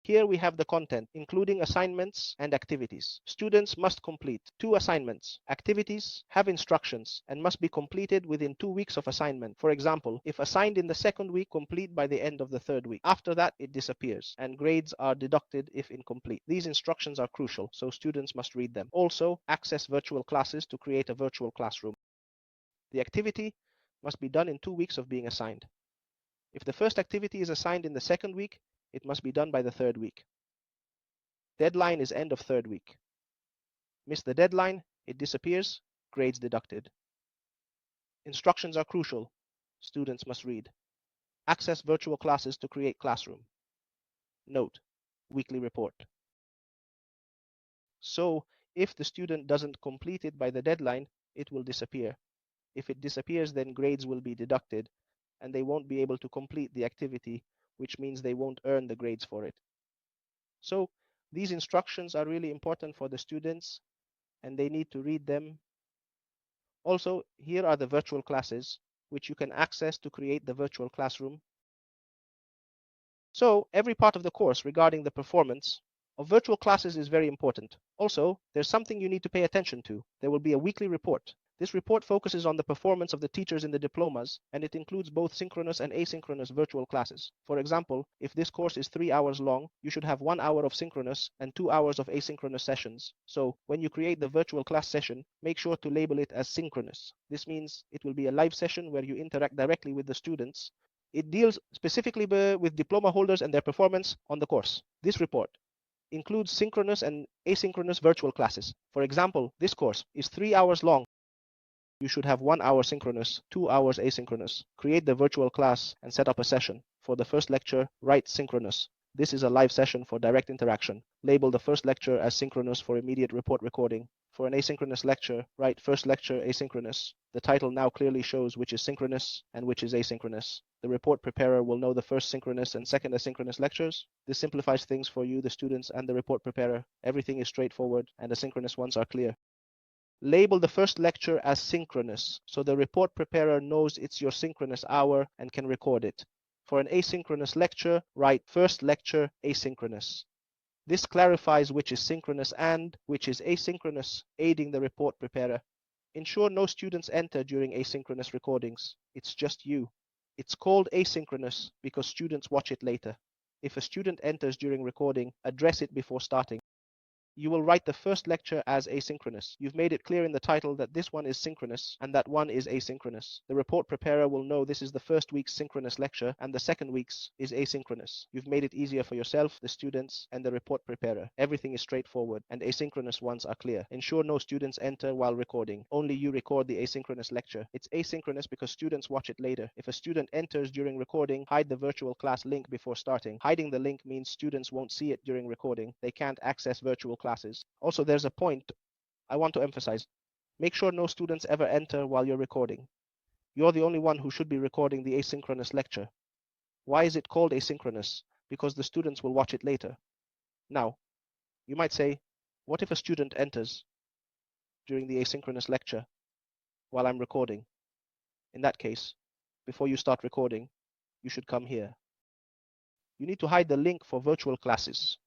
Here we have the content, including assignments and activities. Students must complete 2 assignments. Activities have instructions and must be completed within 2 weeks of assignment. For example, if assigned in the second week, complete by the end of the third week. After that, it disappears, and grades are deducted if incomplete. These instructions are crucial, so students must read them. Also, access virtual classes to create a virtual classroom. The activity must be done in 2 weeks of being assigned. If the first activity is assigned in the second week, it must be done by the third week. Deadline is end of third week. Miss the deadline, it disappears, grades deducted. Instructions are crucial. Students must read. Access virtual classes to create classroom. Note, weekly report. So, if the student doesn't complete it by the deadline, it will disappear. If it disappears, then grades will be deducted, and they won't be able to complete the activity, which means they won't earn the grades for it. So, these instructions are really important for the students, and they need to read them. Also, here are the virtual classes, which you can access to create the virtual classroom. So, every part of the course regarding the performance of virtual classes is very important. Also, there's something you need to pay attention to. There will be a weekly report. This report focuses on the performance of the teachers in the diplomas, and it includes both synchronous and asynchronous virtual classes. For example, if this course is 3 hours long, you should have 1 hour of synchronous and 2 hours of asynchronous sessions. So, when you create the virtual class session, make sure to label it as synchronous. This means it will be a live session where you interact directly with the students. It deals specifically with diploma holders and their performance on the course. This report includes synchronous and asynchronous virtual classes. For example, this course is 3 hours long. You should have 1 hour synchronous, 2 hours asynchronous. Create the virtual class and set up a session. For the first lecture, write synchronous. This is a live session for direct interaction. Label the first lecture as synchronous for immediate report recording. For an asynchronous lecture, write first lecture asynchronous. The title now clearly shows which is synchronous and which is asynchronous. The report preparer will know the first synchronous and second asynchronous lectures. This simplifies things for you, the students, and the report preparer. Everything is straightforward, and the synchronous ones are clear. Label the first lecture as synchronous, so the report preparer knows it's your synchronous hour and can record it. For an asynchronous lecture, write first lecture asynchronous. This clarifies which is synchronous and which is asynchronous, aiding the report preparer. Ensure no students enter during asynchronous recordings. It's just you. It's called asynchronous because students watch it later. If a student enters during recording, address it before starting. You will write the first lecture as asynchronous. You've made it clear in the title that this one is synchronous and that one is asynchronous. The report preparer will know this is the first week's synchronous lecture and the second week's is asynchronous. You've made it easier for yourself, the students, and the report preparer. Everything is straightforward and asynchronous ones are clear. Ensure no students enter while recording. Only you record the asynchronous lecture. It's asynchronous because students watch it later. If a student enters during recording, hide the virtual class link before starting. Hiding the link means students won't see it during recording. They can't access virtual classes. Also, there's a point I want to emphasize. Make sure no students ever enter while you're recording. You're the only one who should be recording the asynchronous lecture. Why is it called asynchronous? Because the students will watch it later. Now, you might say, what if a student enters during the asynchronous lecture while I'm recording? In that case, before you start recording, you should come here. You need to hide the link for virtual classes.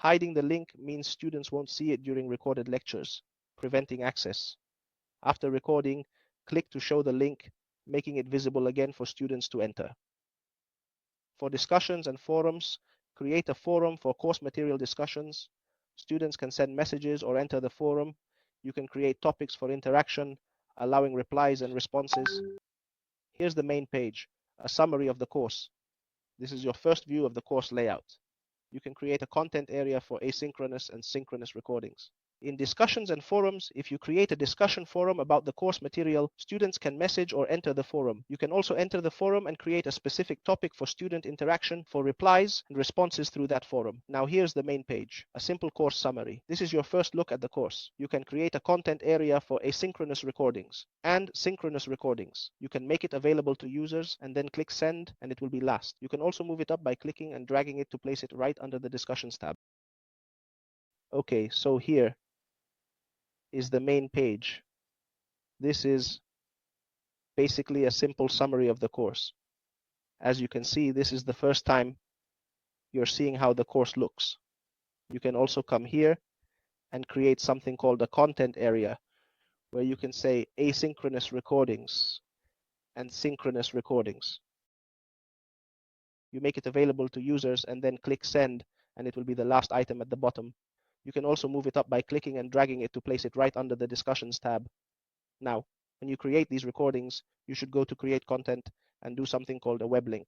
Hiding the link means students won't see it during recorded lectures, preventing access. After recording, click to show the link, making it visible again for students to enter. For discussions and forums, create a forum for course material discussions. Students can send messages or enter the forum. You can create topics for interaction, allowing replies and responses. Here's the main page, a summary of the course. This is your first view of the course layout. You can create a content area for asynchronous and synchronous recordings. In discussions and forums, if you create a discussion forum about the course material, students can message or enter the forum. You can also enter the forum and create a specific topic for student interaction for replies and responses through that forum. Now here's the main page, a simple course summary. This is your first look at the course. You can create a content area for asynchronous recordings and synchronous recordings. You can make it available to users and then click send and it will be last. You can also move it up by clicking and dragging it to place it right under the discussions tab. Okay, so here is the main page. This is basically a simple summary of the course. As you can see, this is the first time you're seeing how the course looks. You can also come here and create something called a content area, where you can say asynchronous recordings and synchronous recordings. You make it available to users and then click send, and it will be the last item at the bottom. You can also move it up by clicking and dragging it to place it right under the discussions tab. Now, when you create these recordings, you should go to create content and do something called a web link.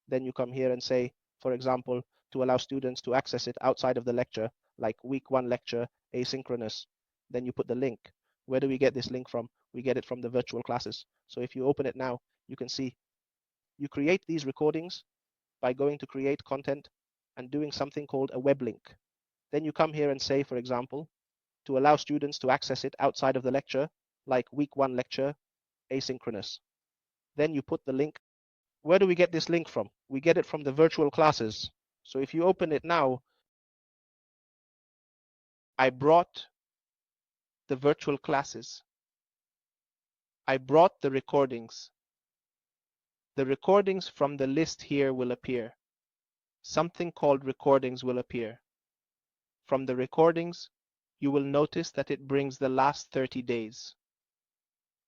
Then you come here and say, for example, to allow students to access it outside of the lecture, like week 1 lecture, asynchronous. Then you put the link. Where do we get this link from? We get it from the virtual classes. So if you open it now, you can see you create these recordings by going to create content and doing something called a web link. Then you come here and say, for example, to allow students to access it outside of the lecture, like week 1 lecture, asynchronous. Then you put the link. Where do we get this link from? We get it from the virtual classes. So if you open it now, I brought the virtual classes. I brought the recordings. The recordings from the list here will appear. Something called recordings will appear. From the recordings, you will notice that it brings the last 30 days.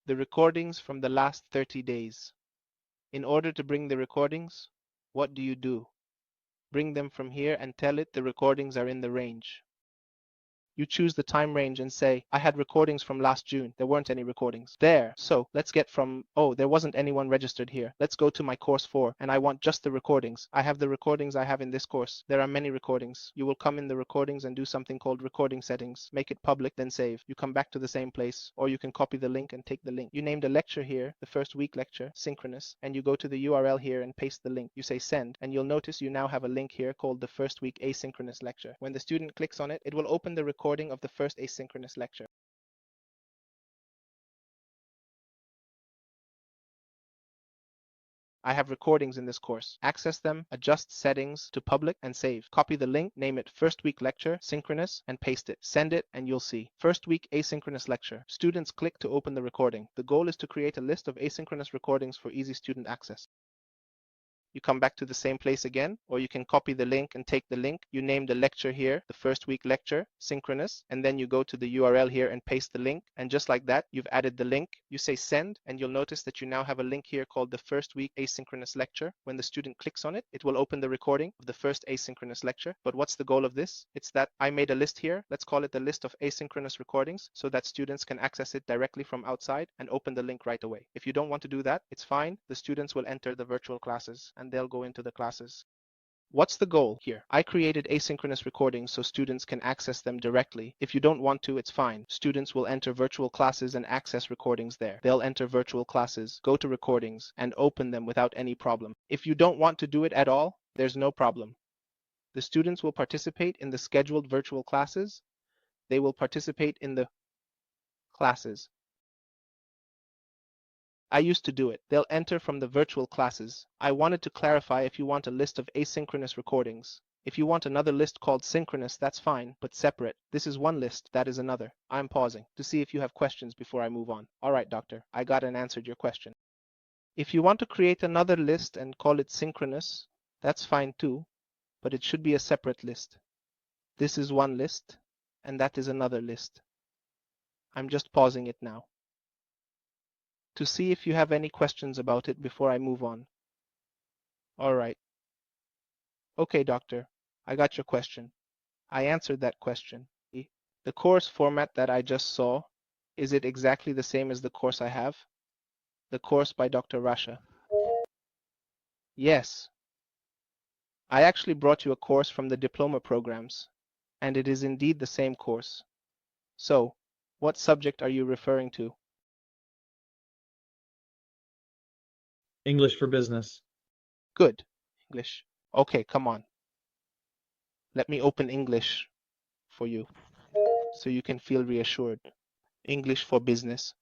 The recordings from the last 30 days. In order to bring the recordings, what do? Bring them from here and tell it the recordings are in the range. You choose the time range and say, I had recordings from last June. There weren't any recordings. There. So let's get from, oh, there wasn't anyone registered here. Let's go to my course 4 and I want just the recordings. I have the recordings I have in this course. There are many recordings. You will come in the recordings and do something called recording settings. Make it public, then save. You come back to the same place, or you can copy the link and take the link. You named a lecture here, the first week lecture, synchronous, and you go to the URL here and paste the link. You say send, and you'll notice you now have a link here called the first week asynchronous lecture. When the student clicks on it, it will open the recording of the first asynchronous lecture. I have recordings in this course. Access them, adjust settings to public and save. Copy the link, name it first week lecture, synchronous, and paste it. Send it and you'll see. First week asynchronous lecture. Students click to open the recording. The goal is to create a list of asynchronous recordings for easy student access. You come back to the same place again, or you can copy the link and take the link. You name the lecture here, the first week lecture, synchronous, and then you go to the URL here and paste the link. And just like that, you've added the link. You say send, and you'll notice that you now have a link here called the first week asynchronous lecture. When the student clicks on it, it will open the recording of the first asynchronous lecture. But what's the goal of this? It's that I made a list here. Let's call it the list of asynchronous recordings so that students can access it directly from outside and open the link right away. If you don't want to do that, it's fine. The students will enter the virtual classes and they'll go into the classes. What's the goal here? I created asynchronous recordings so students can access them directly. If you don't want to, it's fine. Students will enter virtual classes and access recordings there. They'll enter virtual classes, go to recordings, and open them without any problem. If you don't want to do it at all, there's no problem. The students will participate in the scheduled virtual classes. They will participate in the classes. I used to do it. They'll enter from the virtual classes. I wanted to clarify if you want a list of asynchronous recordings. If you want another list called synchronous, that's fine, but separate. This is one list, that is another. I'm pausing to see if you have questions before I move on. All right, doctor, I got and answered your question. If you want to create another list and call it synchronous, that's fine too, but it should be a separate list. This is one list, and that is another list. I'm just pausing it now to see if you have any questions about it before I move on. All right. Okay, doctor, I got your question. I answered that question. The course format that I just saw, is it exactly the same as the course I have? The course by Dr. Rasha. Yes. I actually brought you a course from the diploma programs, and it is indeed the same course. So, what subject are you referring to? English for business. Good. English. Okay, come on. Let me open English for you so you can feel reassured. English for business.